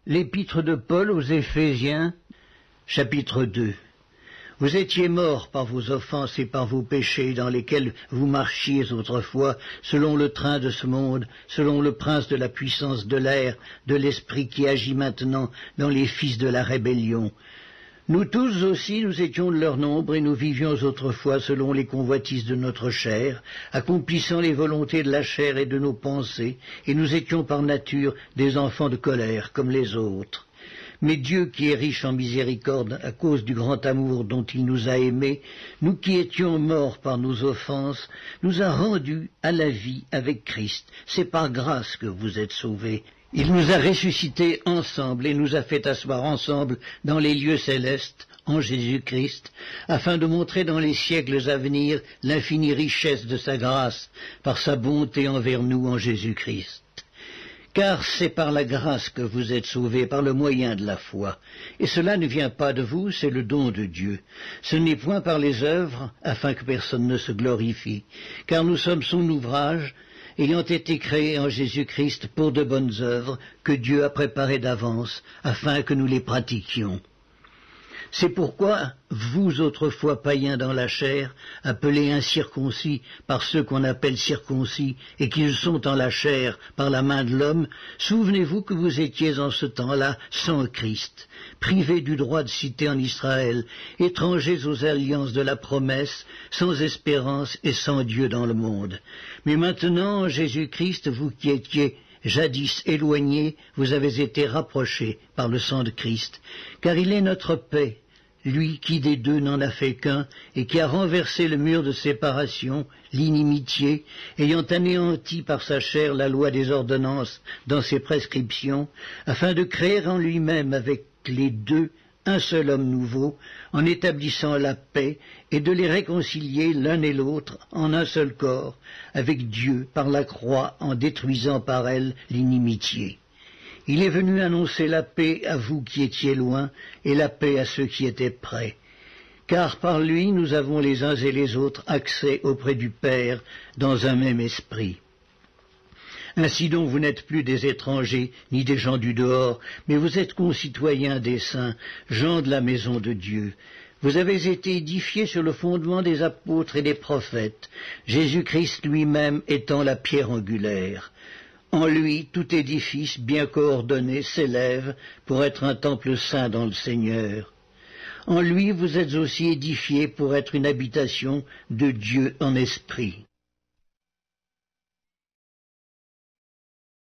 L'épître de Paul aux Éphésiens, chapitre 2. Vous étiez morts par vos offenses et par vos péchés dans lesquels vous marchiez autrefois, selon le train de ce monde, selon le prince de la puissance de l'air, de l'esprit qui agit maintenant dans les fils de la rébellion. Nous tous aussi, nous étions de leur nombre et nous vivions autrefois selon les convoitises de notre chair, accomplissant les volontés de la chair et de nos pensées, et nous étions par nature des enfants de colère comme les autres. Mais Dieu qui est riche en miséricorde à cause du grand amour dont il nous a aimés, nous qui étions morts par nos offenses, nous a rendus à la vie avec Christ. C'est par grâce que vous êtes sauvés. Il nous a ressuscités ensemble et nous a fait asseoir ensemble dans les lieux célestes, en Jésus-Christ, afin de montrer dans les siècles à venir l'infinie richesse de sa grâce, par sa bonté envers nous en Jésus-Christ. Car c'est par la grâce que vous êtes sauvés, par le moyen de la foi. Et cela ne vient pas de vous, c'est le don de Dieu. Ce n'est point par les œuvres, afin que personne ne se glorifie. Car nous sommes son ouvrage, ayant été créés en Jésus-Christ pour de bonnes œuvres, que Dieu a préparées d'avance, afin que nous les pratiquions. C'est pourquoi, vous autrefois païens dans la chair, appelés incirconcis par ceux qu'on appelle circoncis, et qui sont en la chair par la main de l'homme, souvenez-vous que vous étiez en ce temps-là sans Christ, privés du droit de cité en Israël, étrangers aux alliances de la promesse, sans espérance et sans Dieu dans le monde. Mais maintenant, en Jésus-Christ, vous qui étiez jadis éloignés, vous avez été rapprochés par le sang de Christ, car il est notre paix, lui qui des deux n'en a fait qu'un, et qui a renversé le mur de séparation, l'inimitié, ayant anéanti par sa chair la loi des ordonnances dans ses prescriptions, afin de créer en lui-même avec les deux un seul homme nouveau, en établissant la paix, et de les réconcilier l'un et l'autre en un seul corps, avec Dieu par la croix, en détruisant par elle l'inimitié. Il est venu annoncer la paix à vous qui étiez loin, et la paix à ceux qui étaient près. Car par lui nous avons les uns et les autres accès auprès du Père dans un même esprit. Ainsi donc vous n'êtes plus des étrangers, ni des gens du dehors, mais vous êtes concitoyens des saints, gens de la maison de Dieu. Vous avez été édifiés sur le fondement des apôtres et des prophètes, Jésus-Christ lui-même étant la pierre angulaire. En lui, tout édifice bien coordonné s'élève pour être un temple saint dans le Seigneur. En lui, vous êtes aussi édifiés pour être une habitation de Dieu en esprit.